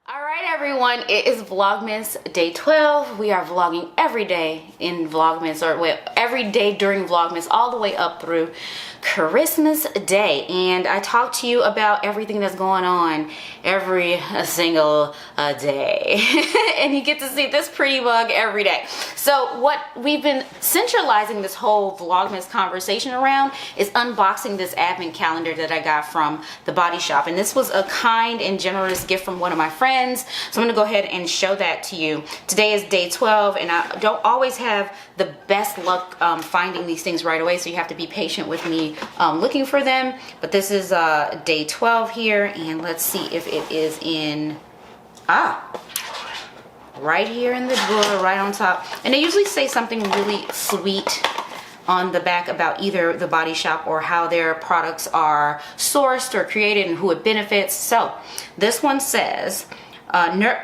All right, everyone, it is Vlogmas day 12. We are vlogging every day in Vlogmas, or well, every day during Vlogmas, all the way up through Christmas Day. And I talk to you about everything that's going on every single day. And you get to see this pretty mug every day. So what we've been centralizing this whole Vlogmas conversation around is unboxing this advent calendar that I got from the Body Shop. And this was a kind and generous gift from one of my friends. So I'm gonna go ahead and show that to you. Today is day 12, and I don't always have the best luck finding these things right away, so you have to be patient with me looking for them. But this is day 12 here, and let's see if it is in, right here in the drawer, right on top. And they usually say something really sweet on the back about either the Body Shop or how their products are sourced or created and who it benefits. So this one says,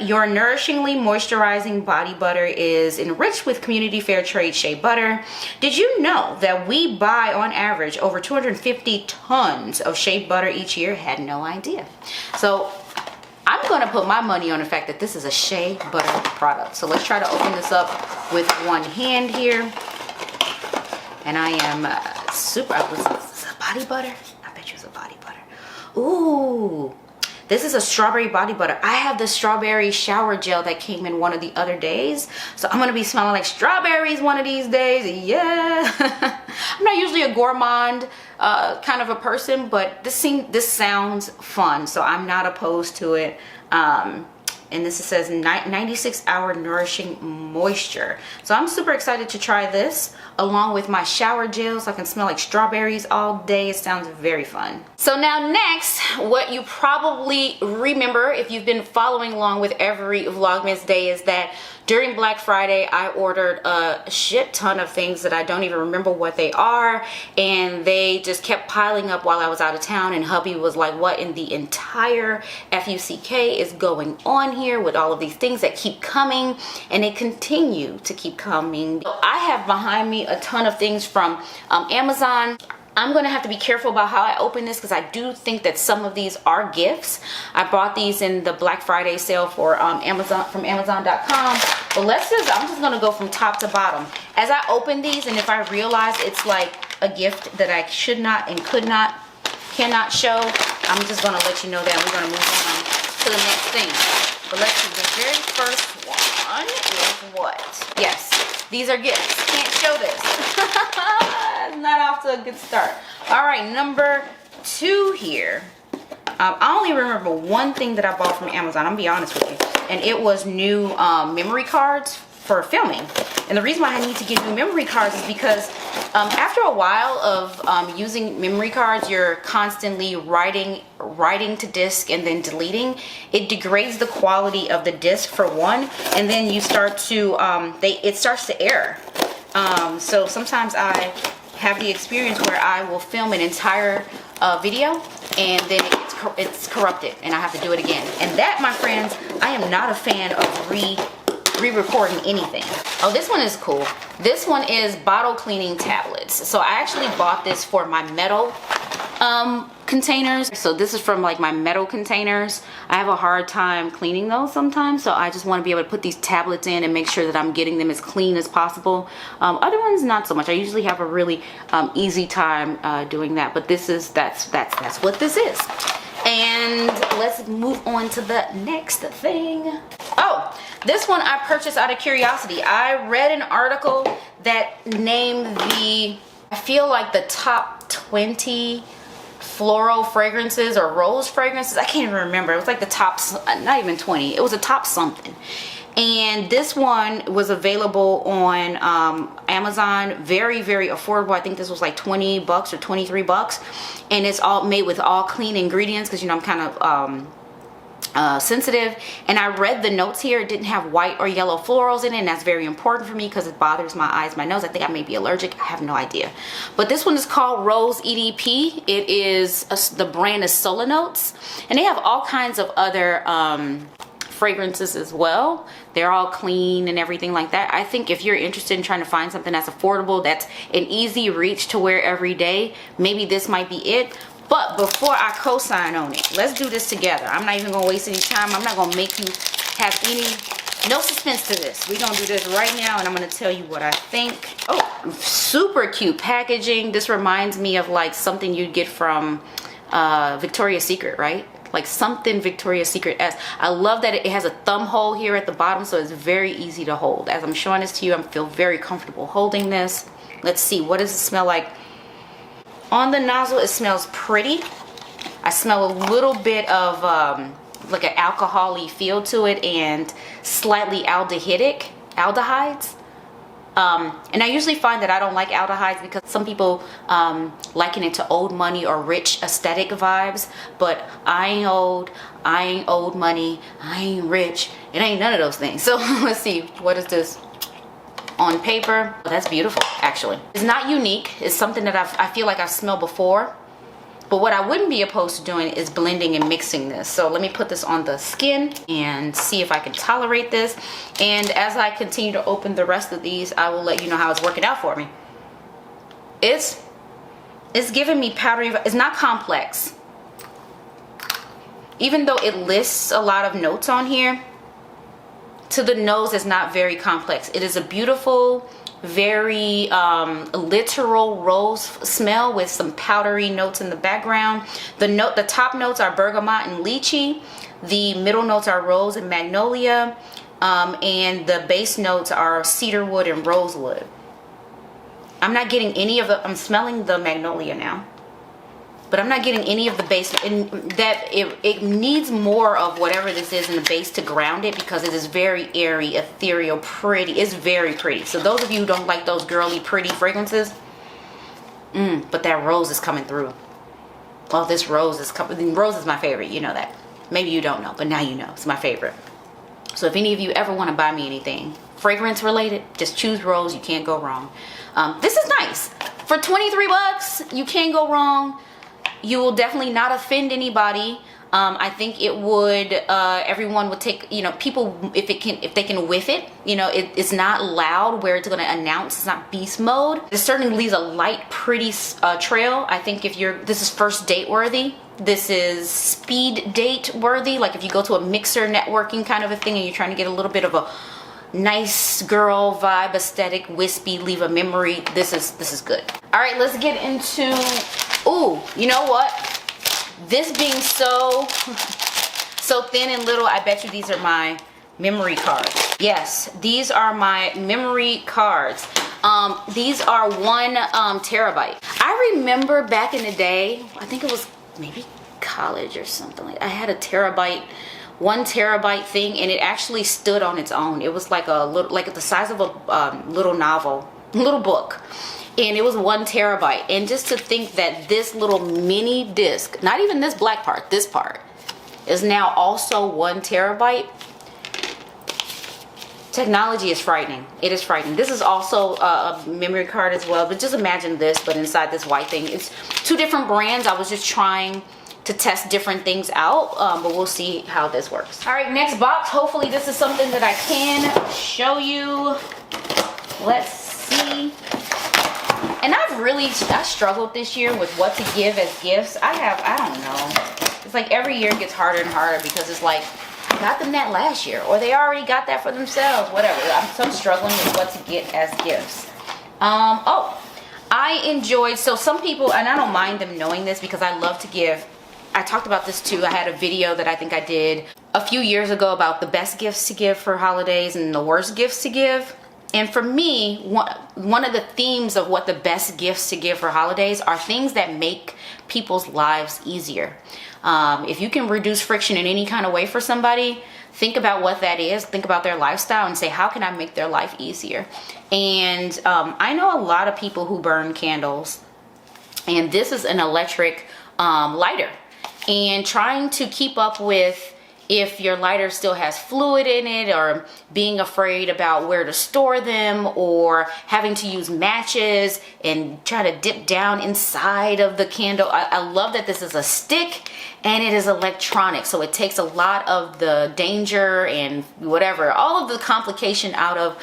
your nourishingly moisturizing body butter is enriched with community fair trade shea butter. Did you know that we buy on average over 250 tons of shea butter each year? Had no idea. So I'm gonna put my money on the fact that this is a shea butter product. So let's try to open this up with one hand here. And I am super, is this a body butter? I bet you it's a body butter. Ooh. This is a strawberry body butter. I have the strawberry shower gel that came in one of the other days. So I'm gonna be smelling like strawberries one of these days. Yeah. I'm not usually a gourmand kind of a person, but this sounds fun. So I'm not opposed to it. And this says 96-hour nourishing moisture. So I'm super excited to try this along with my shower gel so I can smell like strawberries all day. It sounds very fun. So now next, what you probably remember if you've been following along with every Vlogmas day is that during Black Friday, I ordered a shit ton of things that I don't even remember what they are, and they just kept piling up while I was out of town, and hubby was like, what in the entire FUCK is going on here with all of these things that keep coming, and they continue to keep coming. So I have behind me a ton of things from Amazon. I'm gonna have to be careful about how I open this because I do think that some of these are gifts. I bought these in the Black Friday sale for Amazon, from Amazon.com. But I'm just gonna go from top to bottom. As I open these, and if I realize it's like a gift that I should not and cannot show, I'm just gonna let you know that we're gonna move on to the next thing. But let's see, the very first one is what? Yes, these are gifts. Can't show this. Not off to a good start. All right, number 2 here. I only remember one thing that I bought from Amazon, I'm gonna be honest with you, and it was new memory cards for filming. And the reason why I need to get new memory cards is because after a while of using memory cards, you're constantly writing to disk and then deleting. It degrades the quality of the disk for one, and then you start to it starts to error. So sometimes I have the experience where I will film an entire video and then it's corrupted and I have to do it again. And that, my friends, I am not a fan of re-recording anything. Oh, this one is cool. This one is bottle cleaning tablets. So I actually bought this for my metal containers. So this is from like my metal containers. I have a hard time cleaning those sometimes, so I just want to be able to put these tablets in and make sure that I'm getting them as clean as possible. Other ones not so much. I usually have a really easy time doing that, but that's what this is. And let's move on to the next thing. Oh, this one I purchased out of curiosity. I read an article that named I feel like the top 20 floral fragrances or rose fragrances. I can't even remember. It was like the top, not even 20. It was a top something. And this one was available on Amazon. Very, very affordable. I think this was like 20 bucks or 23 bucks. And it's all made with all clean ingredients because, you know, I'm kind of sensitive, and I read the notes here. It didn't have white or yellow florals in it, and that's very important for me because it bothers my eyes, my nose. I think I may be allergic. I have no idea. But this one is called Rose EDP. It is the brand is Sola Notes, and they have all kinds of other fragrances as well. They're all clean and everything like that. I think if you're interested in trying to find something that's affordable, that's an easy reach to wear every day, maybe this might be it. But before I co-sign on it, let's do this together. I'm not even gonna waste any time. I'm not gonna make you have no suspense to this. We're gonna do this right now, and I'm gonna tell you what I think. Oh, super cute packaging. This reminds me of like something you'd get from Victoria's Secret, right? Like something Victoria's Secret-esque. I love that it has a thumb hole here at the bottom, so it's very easy to hold. As I'm showing this to you, I feel very comfortable holding this. Let's see, what does it smell like? On the nozzle, it smells pretty. I smell a little bit of like an alcohol-y feel to it and slightly aldehydes. And I usually find that I don't like aldehydes because some people liken it to old money or rich aesthetic vibes, but I ain't old, I ain't old money, I ain't rich, it ain't none of those things. So let's see, what is this? On paper, that's beautiful actually. It's not unique, it's something that I feel like I've smelled before, but what I wouldn't be opposed to doing is blending and mixing this. So let me put this on the skin and see if I can tolerate this. And as I continue to open the rest of these, I will let you know how it's working out for me. It's giving me powdery, it's not complex. Even though it lists a lot of notes on here, to the nose it's not very complex. It is a beautiful, very literal rose smell with some powdery notes in the background. The top notes are bergamot and lychee. The middle notes are rose and magnolia. And the base notes are cedarwood and rosewood. I'm not getting any of the, I'm smelling the magnolia now, but I'm not getting any of the base. And that it needs more of whatever this is in the base to ground it, because it is very airy, ethereal, pretty. It's very pretty. So those of you who don't like those girly, pretty fragrances, but that rose is coming through. Well, this rose is coming. Rose is my favorite. You know that. Maybe you don't know, but now you know. It's my favorite. So if any of you ever want to buy me anything fragrance related, just choose rose. You can't go wrong. This is nice. For 23 bucks, you can't go wrong. You will definitely not offend anybody. I think it would, everyone would take, you know, people, if they can whiff it, you know, it's not loud where it's going to announce, it's not beast mode. It certainly leaves a light, pretty trail. I think if this is first date worthy. This is speed date worthy. Like if you go to a mixer networking kind of a thing and you're trying to get a little bit of a nice girl vibe, aesthetic, wispy, leave a memory, this is good. All right, let's get into, ooh, you know what? This being so thin and little, I bet you these are my memory cards. Yes, these are my memory cards. These are 1 terabyte. I remember back in the day, I think it was maybe college or something like that. I had a 1 terabyte thing, and it actually stood on its own. It was like a little, like the size of a little novel, little book. And it was 1 terabyte. And just to think that this little mini disc, not even this black part, this part, is now also 1 terabyte. Technology is frightening. It is frightening. This is also a memory card as well, but just imagine this, but inside this white thing. It's 2 different brands. I was just trying to test different things out, but we'll see how this works. All right, next box. Hopefully this is something that I can show you. Let's see. And I struggled this year with what to give as gifts. I don't know. It's like every year gets harder and harder, because it's like, I got them that last year, or they already got that for themselves, whatever. I'm struggling with what to get as gifts. Oh, I enjoyed, so some people, and I don't mind them knowing this because I love to give, I talked about this too. I had a video that I think I did a few years ago about the best gifts to give for holidays and the worst gifts to give. And for me, one of the themes of what the best gifts to give for holidays are things that make people's lives easier. If you can reduce friction in any kind of way for somebody, think about what that is. Think about their lifestyle and say, how can I make their life easier? And I know a lot of people who burn candles, and this is an electric lighter. And trying to keep up with if your lighter still has fluid in it, or being afraid about where to store them, or having to use matches and try to dip down inside of the candle. I love that this is a stick and it is electronic, so it takes a lot of the danger and whatever, all of the complication out of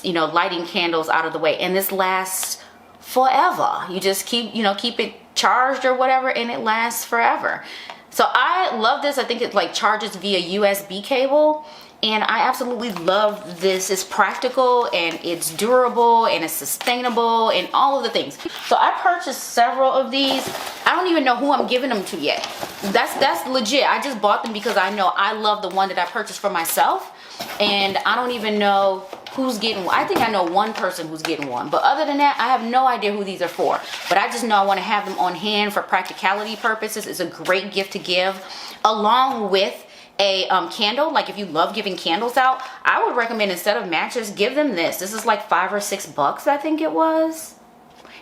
you know, lighting candles out of the way. And this lasts forever. You just keep it charged or whatever, and it lasts forever. So I love this. I think it like charges via USB cable, and I absolutely love this. It's practical and it's durable and it's sustainable and all of the things. So I purchased several of these. I don't even know who I'm giving them to yet. That's legit. I just bought them because I know I love the one that I purchased for myself, and I don't even know who's getting one. I think I know one person who's getting one, but other than that, I have no idea who these are for. But I just know I want to have them on hand for practicality purposes. It's a great gift to give, along with a candle. Like if you love giving candles out, I would recommend, instead of matches, give them this. This is like $5 or $6, I think it was.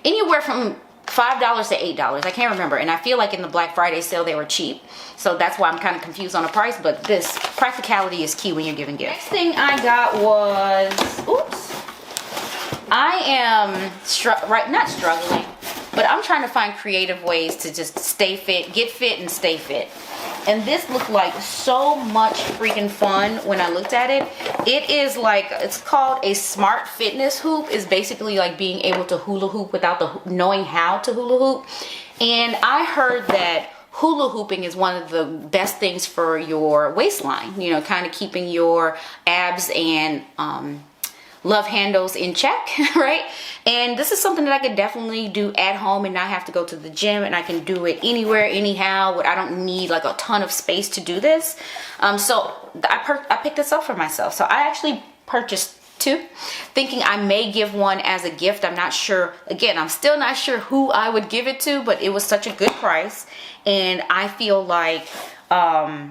Anywhere from $5 to $8. I can't remember. And I feel like in the Black Friday sale they were cheap. So that's why I'm kind of confused on the price. But this practicality is key when you're giving gifts. Next thing I got was, oops. I am not struggling, but I'm trying to find creative ways to just stay fit, get fit and stay fit. And this looked like so much freaking fun when I looked at it. It is like, it's called a smart fitness hoop. It's basically like being able to hula hoop without knowing how to hula hoop. And I heard that hula hooping is one of the best things for your waistline, you know, kind of keeping your abs and love handles in check, right? And this is something that I could definitely do at home and not have to go to the gym, and I can do it anywhere, anyhow. I don't need like a ton of space to do this. So I picked this up for myself. So I actually purchased two, thinking I may give one as a gift. I'm not sure. Again, I'm still not sure who I would give it to, but it was such a good price, and I feel like I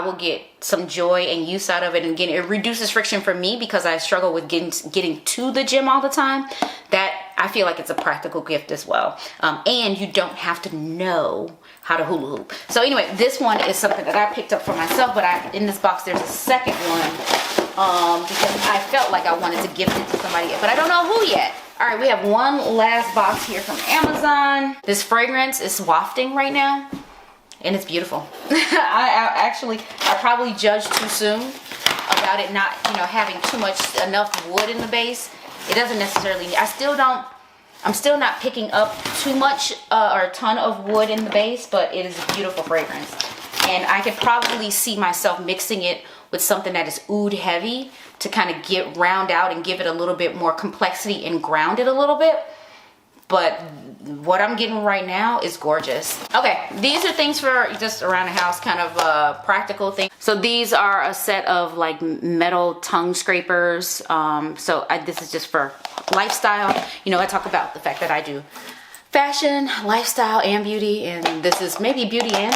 will get some joy and use out of it. And again, it reduces friction for me because I struggle with getting to the gym all the time. That I feel like it's a practical gift as well. And you don't have to know how to hula hoop. So anyway, this one is something that I picked up for myself, but in this box there's a second one because I felt like I wanted to gift it to somebody, but I don't know who yet. All right, we have one last box here from Amazon. This fragrance is wafting right now, and it's beautiful. I probably judged too soon about it not, you know, having enough wood in the base. It doesn't necessarily, I'm still not picking up too much or a ton of wood in the base, but it is a beautiful fragrance. And I could probably see myself mixing it with something that is oud heavy to kind of round out and give it a little bit more complexity and ground it a little bit. But what I'm getting right now is gorgeous. Okay, these are things for just around the house, kind of practical things. So these are a set of like metal tongue scrapers. This is just for lifestyle. You know, I talk about the fact that I do fashion, lifestyle, and beauty, and this is maybe beauty and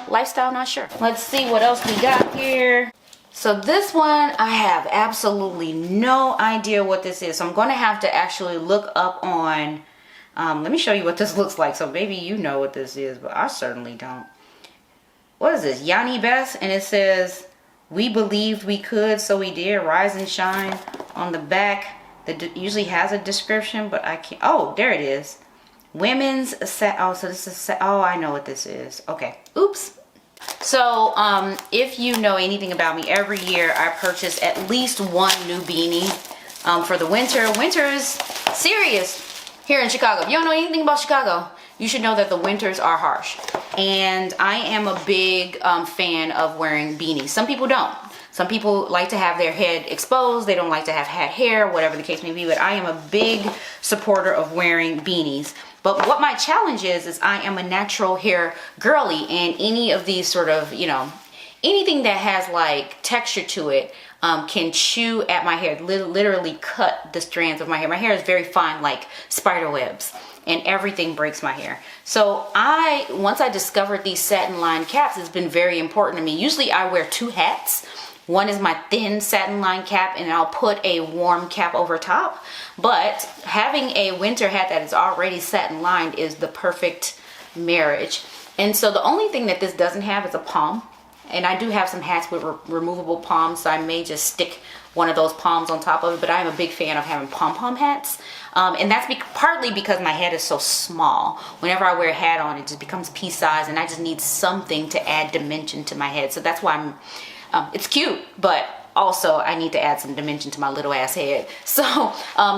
lifestyle, not sure. Let's see what else we got here. So this one, I have absolutely no idea what this is. So I'm going to have to actually look up on, let me show you what this looks like. So maybe you know what this is, but I certainly don't. What is this? Yanni Best, and it says, "We believed we could, so we did. Rise and shine." On the back, that usually has a description, but I can't. Oh, there it is. Women's set. Oh, so this is set. Oh, I know what this is. Okay. Oops. So, if you know anything about me, every year I purchase at least one new beanie for the winter. Winter is serious here in Chicago. If you don't know anything about Chicago, you should know that the winters are harsh. And I am a big fan of wearing beanies. Some people don't. Some people like to have their head exposed. They don't like to have hat hair, whatever the case may be. But I am a big supporter of wearing beanies. But what my challenge is I am a natural hair girly, and any of these sort of, you know, anything that has like texture to it can chew at my hair, literally cut the strands of my hair. My hair is very fine, like spider webs, and everything breaks my hair. So once I discovered these satin lined caps, it's been very important to me. Usually I wear two hats. One is my thin satin lined cap, and I'll put a warm cap over top. But having a winter hat that is already satin lined is the perfect marriage. And so the only thing that this doesn't have is a palm. And I do have some hats with removable palms, so I may just stick one of those palms on top of it. But I'm a big fan of having pom-pom hats. And that's partly because my head is so small. Whenever I wear a hat on, it just becomes pea size, and I just need something to add dimension to my head. So that's why it's cute, but also I need to add some dimension to my little ass head. So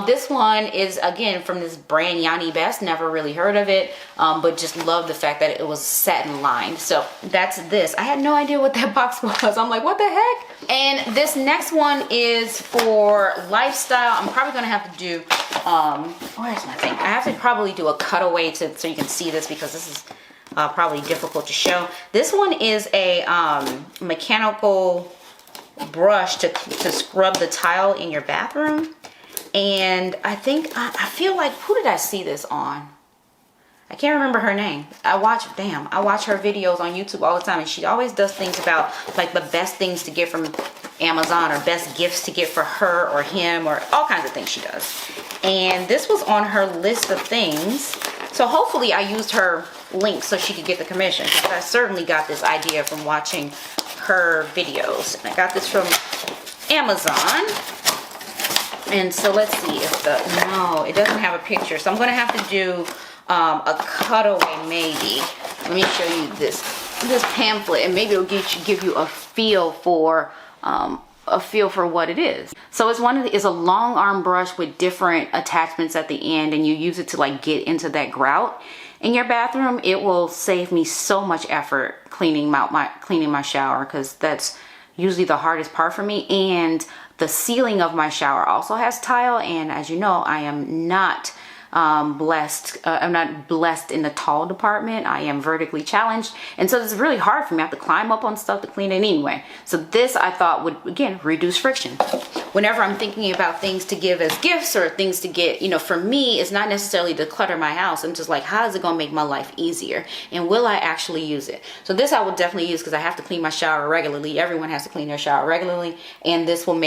this one is again from this brand Yanni Best. Never really heard of it, but just love the fact that it was satin lined. So that's this. I had no idea what that box was. I'm like, what the heck? And this next one is for lifestyle. I'm probably gonna have to do where's my thing? I have to probably do a cutaway so you can see this, because this is probably difficult to show. This one is a mechanical brush to scrub the tile in your bathroom. And I think I feel like, who did I see this on? I can't remember her name. I watch her videos on YouTube all the time, and she always does things about like the best things to get from Amazon, or best gifts to get for her or him, or all kinds of things she does. And this was on her list of things, so hopefully I used her link so she could get the commission, because I certainly got this idea from watching her videos. And I got this from Amazon. And so let's see if no, it doesn't have a picture, so I'm gonna have to do a cutaway maybe. Let me show you this pamphlet, and maybe it'll give you a feel for what it is. So it's a long arm brush with different attachments at the end, and you use it to like get into that grout in your bathroom. It will save me so much effort cleaning my shower, because that's usually the hardest part for me. And the ceiling of my shower also has tile, and as you know, I am not blessed. I'm not blessed in the tall department. I am vertically challenged, and so it's really hard for me. I have to climb up on stuff to clean it anyway. So this I thought would again reduce friction. Whenever I'm thinking about things to give as gifts or things to get, you know, for me, it's not necessarily to clutter my house. I'm just like, how is it gonna make my life easier, and will I actually use it? So this I will definitely use, because I have to clean my shower regularly. Everyone has to clean their shower regularly, and this will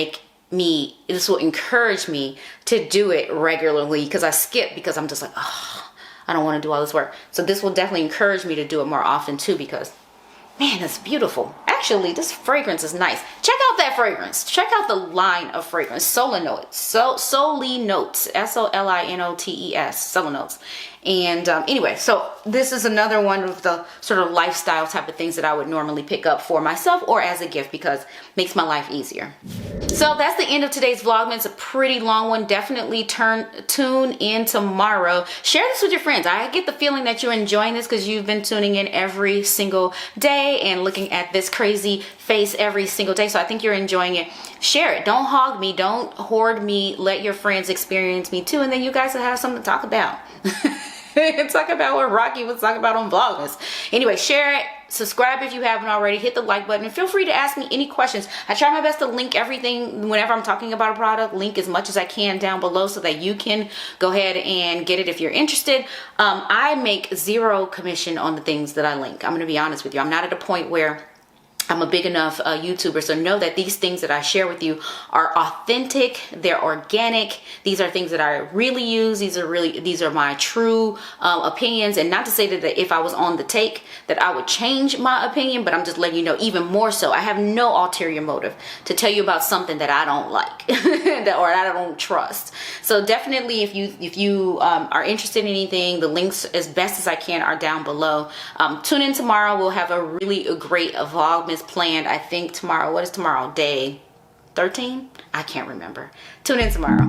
encourage me to do it regularly, because I skip, because I'm just like, oh, I don't want to do all this work. So this will definitely encourage me to do it more often too, because man, it's beautiful. Actually, this fragrance is nice. Check out that fragrance. Check out the line of fragrance. Solinotes. Solinotes. S-O-L-I-N-O-T-E-S. Solinotes. And anyway, so this is another one of the sort of lifestyle type of things that I would normally pick up for myself or as a gift, because it makes my life easier. So that's the end of today's Vlogmas. It's a pretty long one. Definitely tune in tomorrow. Share this with your friends. I get the feeling that you're enjoying this because you've been tuning in every single day and looking at this crazy face every single day. So I think you're enjoying it. Share it. Don't hog me. Don't hoard me. Let your friends experience me too. And then you guys will have something to talk about. Talk about what Rocky was talking about on Vlogmas. Anyway, share it. Subscribe if you haven't already. Hit the like button, and feel free to ask me any questions. I try my best to link everything whenever I'm talking about a product. Link as much as I can down below so that you can go ahead and get it if you're interested. I make zero commission on the things that I link. I'm going to be honest with you. I'm not at a point where I'm a big enough YouTuber, so know that these things that I share with you are authentic, they're organic, these are things that I really use, these are my true opinions. And not to say that if I was on the take that I would change my opinion, but I'm just letting you know, even more so, I have no ulterior motive to tell you about something that I don't like or I don't trust. So definitely, if you are interested in anything, the links as best as I can are down below. Tune in tomorrow. We'll have a really great Vlogmas planned. I think tomorrow, what is tomorrow? Day 13? I can't remember. Tune in tomorrow.